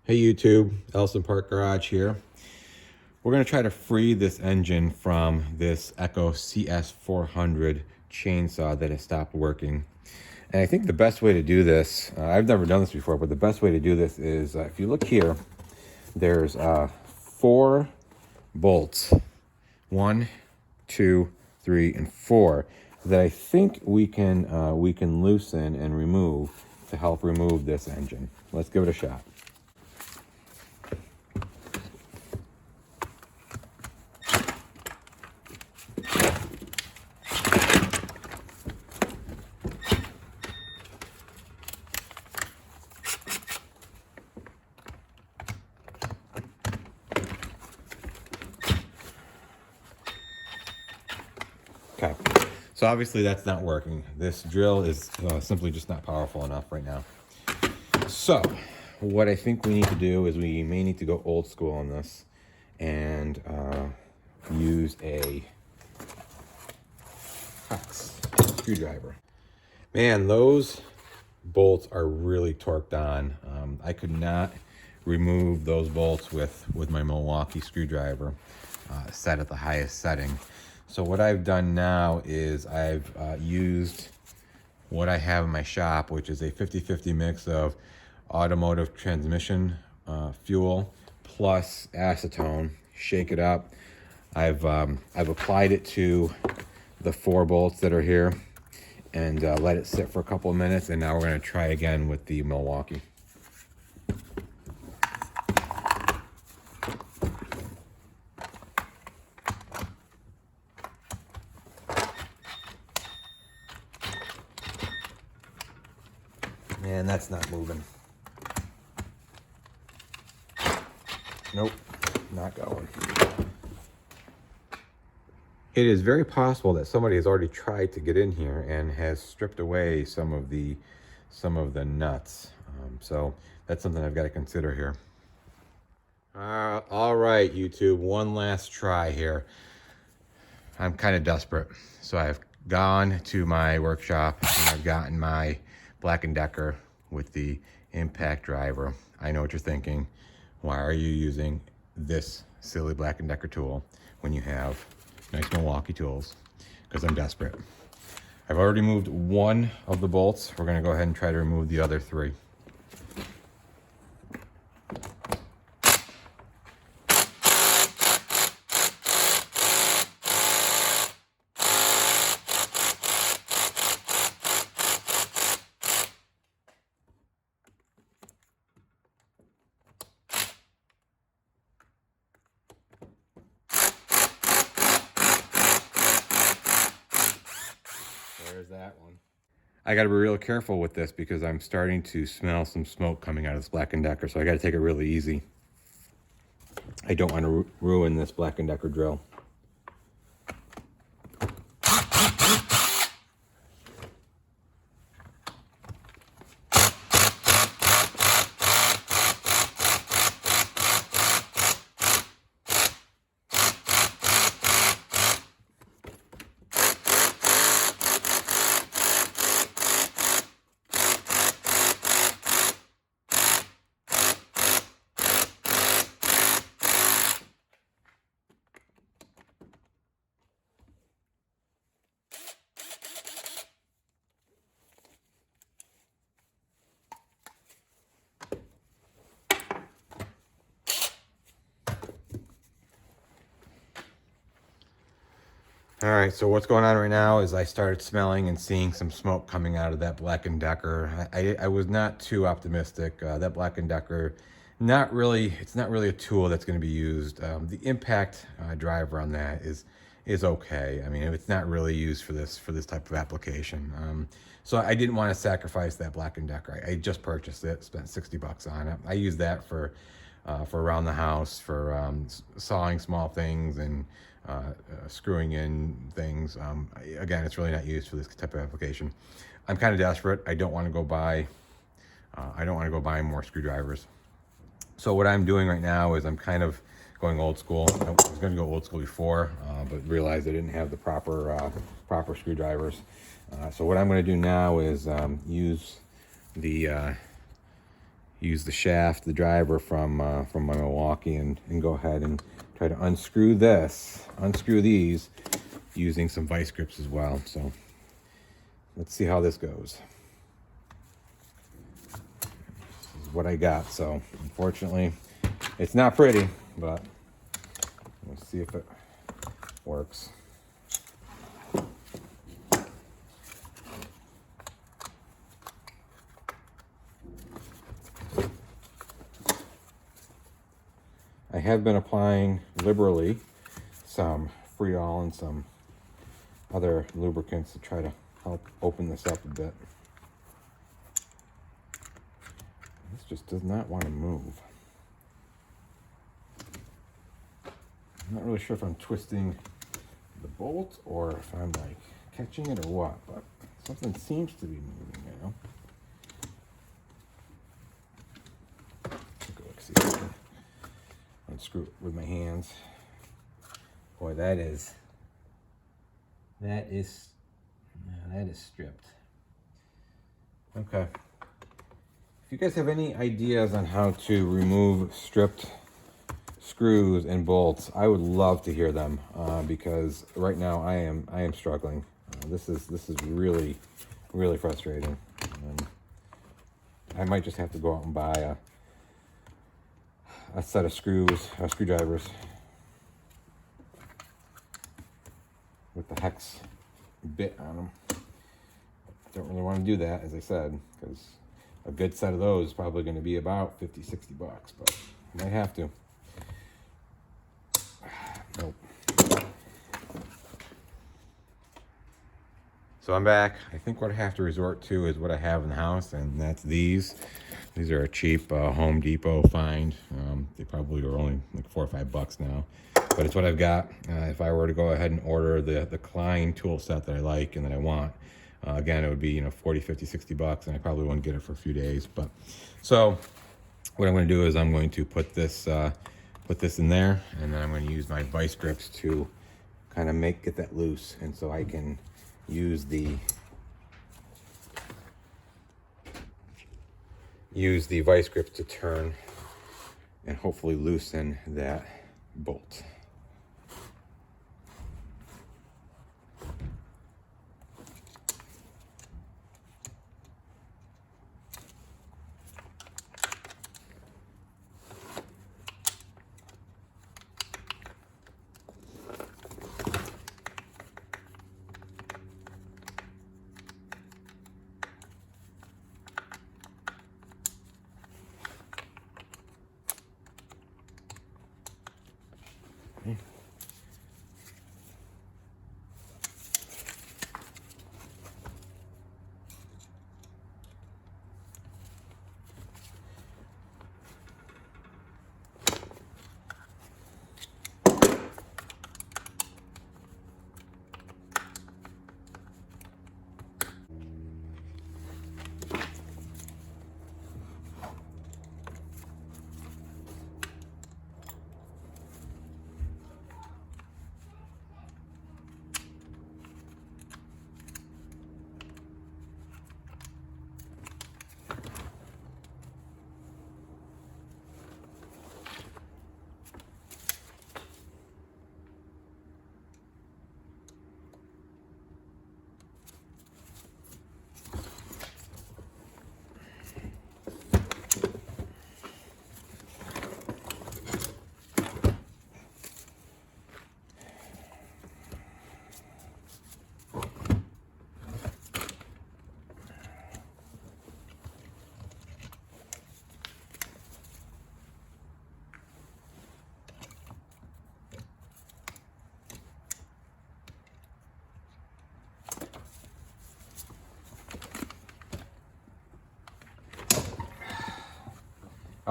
Hey YouTube, Ellison Park Garage here. We're going to try to free this engine from this Echo CS400 chainsaw that has stopped working. And I think the best way to do this, I've never done this before, but the best way to do this is if you look here, there's 4 bolts. 1, 2, 3, and 4 that I think we can loosen and remove to help remove this engine. Let's give it a shot. Okay, so obviously that's not working. This drill is simply just not powerful enough right now. So what I think we need to do is we may need to go old school on this and use a hex screwdriver. Man, those bolts are really torqued on. I could not remove those bolts with my Milwaukee screwdriver set at the highest setting. So what I've done now is I've used what I have in my shop, which is a 50-50 mix of automotive transmission fuel plus acetone. Shake it up. I've applied it to the 4 bolts that are here and let it sit for a couple of minutes, and now we're going to try again with the Milwaukee. Man, that's not moving. Nope, not going. It is very possible that somebody has already tried to get in here and has stripped away some of the nuts. So that's something I've got to consider here. All right, YouTube, one last try here. I'm kind of desperate, so I've gone to my workshop and I've gotten my Black & Decker with the impact driver. I know what you're thinking. Why are you using this silly Black & Decker tool when you have nice Milwaukee tools? Because I'm desperate. I've already moved 1 of the bolts. We're going to go ahead and try to remove the other 3. There's that one. I got to be real careful with this because I'm starting to smell some smoke coming out of this Black & Decker, so I got to take it really easy. I don't want to ruin this Black & Decker drill. All right, so what's going on right now is I started smelling and seeing some smoke coming out of that Black & Decker. I was not too optimistic. That Black & Decker, it's not really a tool that's going to be used. The impact driver on that is okay. I mean, it's not really used for this type of application. So I didn't want to sacrifice that Black & Decker. I just purchased it, spent $60 on it. I use that for around the house, for sawing small things and screwing in things. Again, it's really not used for this type of application. I'm kind of desperate. I don't want to go buy more screwdrivers. So what I'm doing right now is I'm kind of going old school. I was going to go old school before, but realized I didn't have the proper So what I'm going to do now is use the use the shaft, the driver from my Milwaukee, and go ahead and try to unscrew these using some vice grips as well. So let's see how this goes. This is what I got. So unfortunately, it's not pretty, but let's see if it works. I have been applying liberally some Freol and some other lubricants to try to help open this up a bit. This just does not want to move. I'm not really sure if I'm twisting the bolt or if I'm like catching it or what, but something seems to be moving now. Let's see if I can unscrew it with my hands. Boy, that is stripped. Okay. If you guys have any ideas on how to remove stripped screws and bolts, I would love to hear them, because right now I am struggling. This is really frustrating. I might just have to go out and buy a set of screwdrivers with the hex bit on them. Don't really want to do that, as I said, because a good set of those is probably going to be about $50-60, but I might have to. Nope. So I'm back. I think what I have to resort to is what I have in the house, and that's these. These are a cheap Home Depot find. They probably are only like $4 or $5 now, but it's what I've got. If I were to go ahead and order the Klein tool set that I like and that I want, again, it would be, $40-50-60, and I probably wouldn't get it for a few days. But so what I'm going to do is I'm going to put this in there, and then I'm going to use my vice grips to kind of get that loose, and so I can use the vice grips to turn and hopefully loosen that bolt.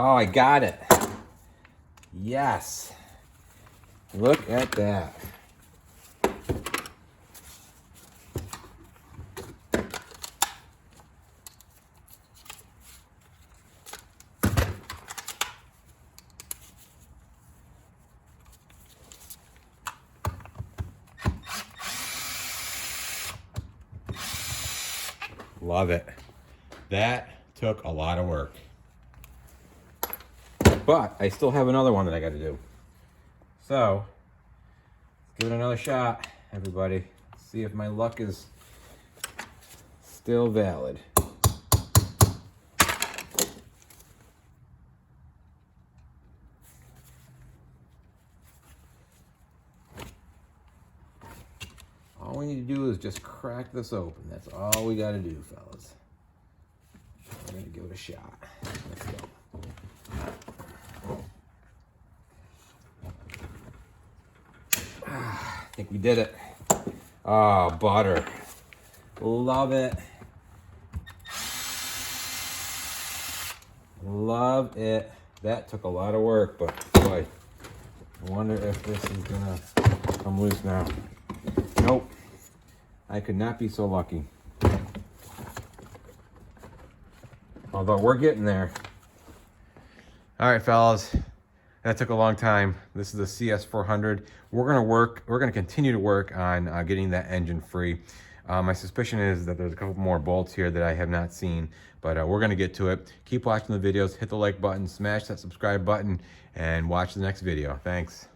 Oh, I got it. Yes. Look at that. Love it. That took a lot of work. but I still have another one that I got to do. So, give it another shot, everybody. See if my luck is still valid. All we need to do is just crack this open. That's all we got to do, fellas. We're going to give it a shot. Let's go. I think we did it. Oh, butter. Love it. Love it. That took a lot of work, but boy, I wonder if this is gonna come loose now. Nope. I could not be so lucky. Although we're getting there. All right, fellas. That took a long time. This is the CS400. We're gonna continue to work on getting that engine free. My suspicion is that there's a couple more bolts here that I have not seen, but we're gonna get to it. Keep watching the videos, hit the like button, smash that subscribe button, and watch the next video. Thanks.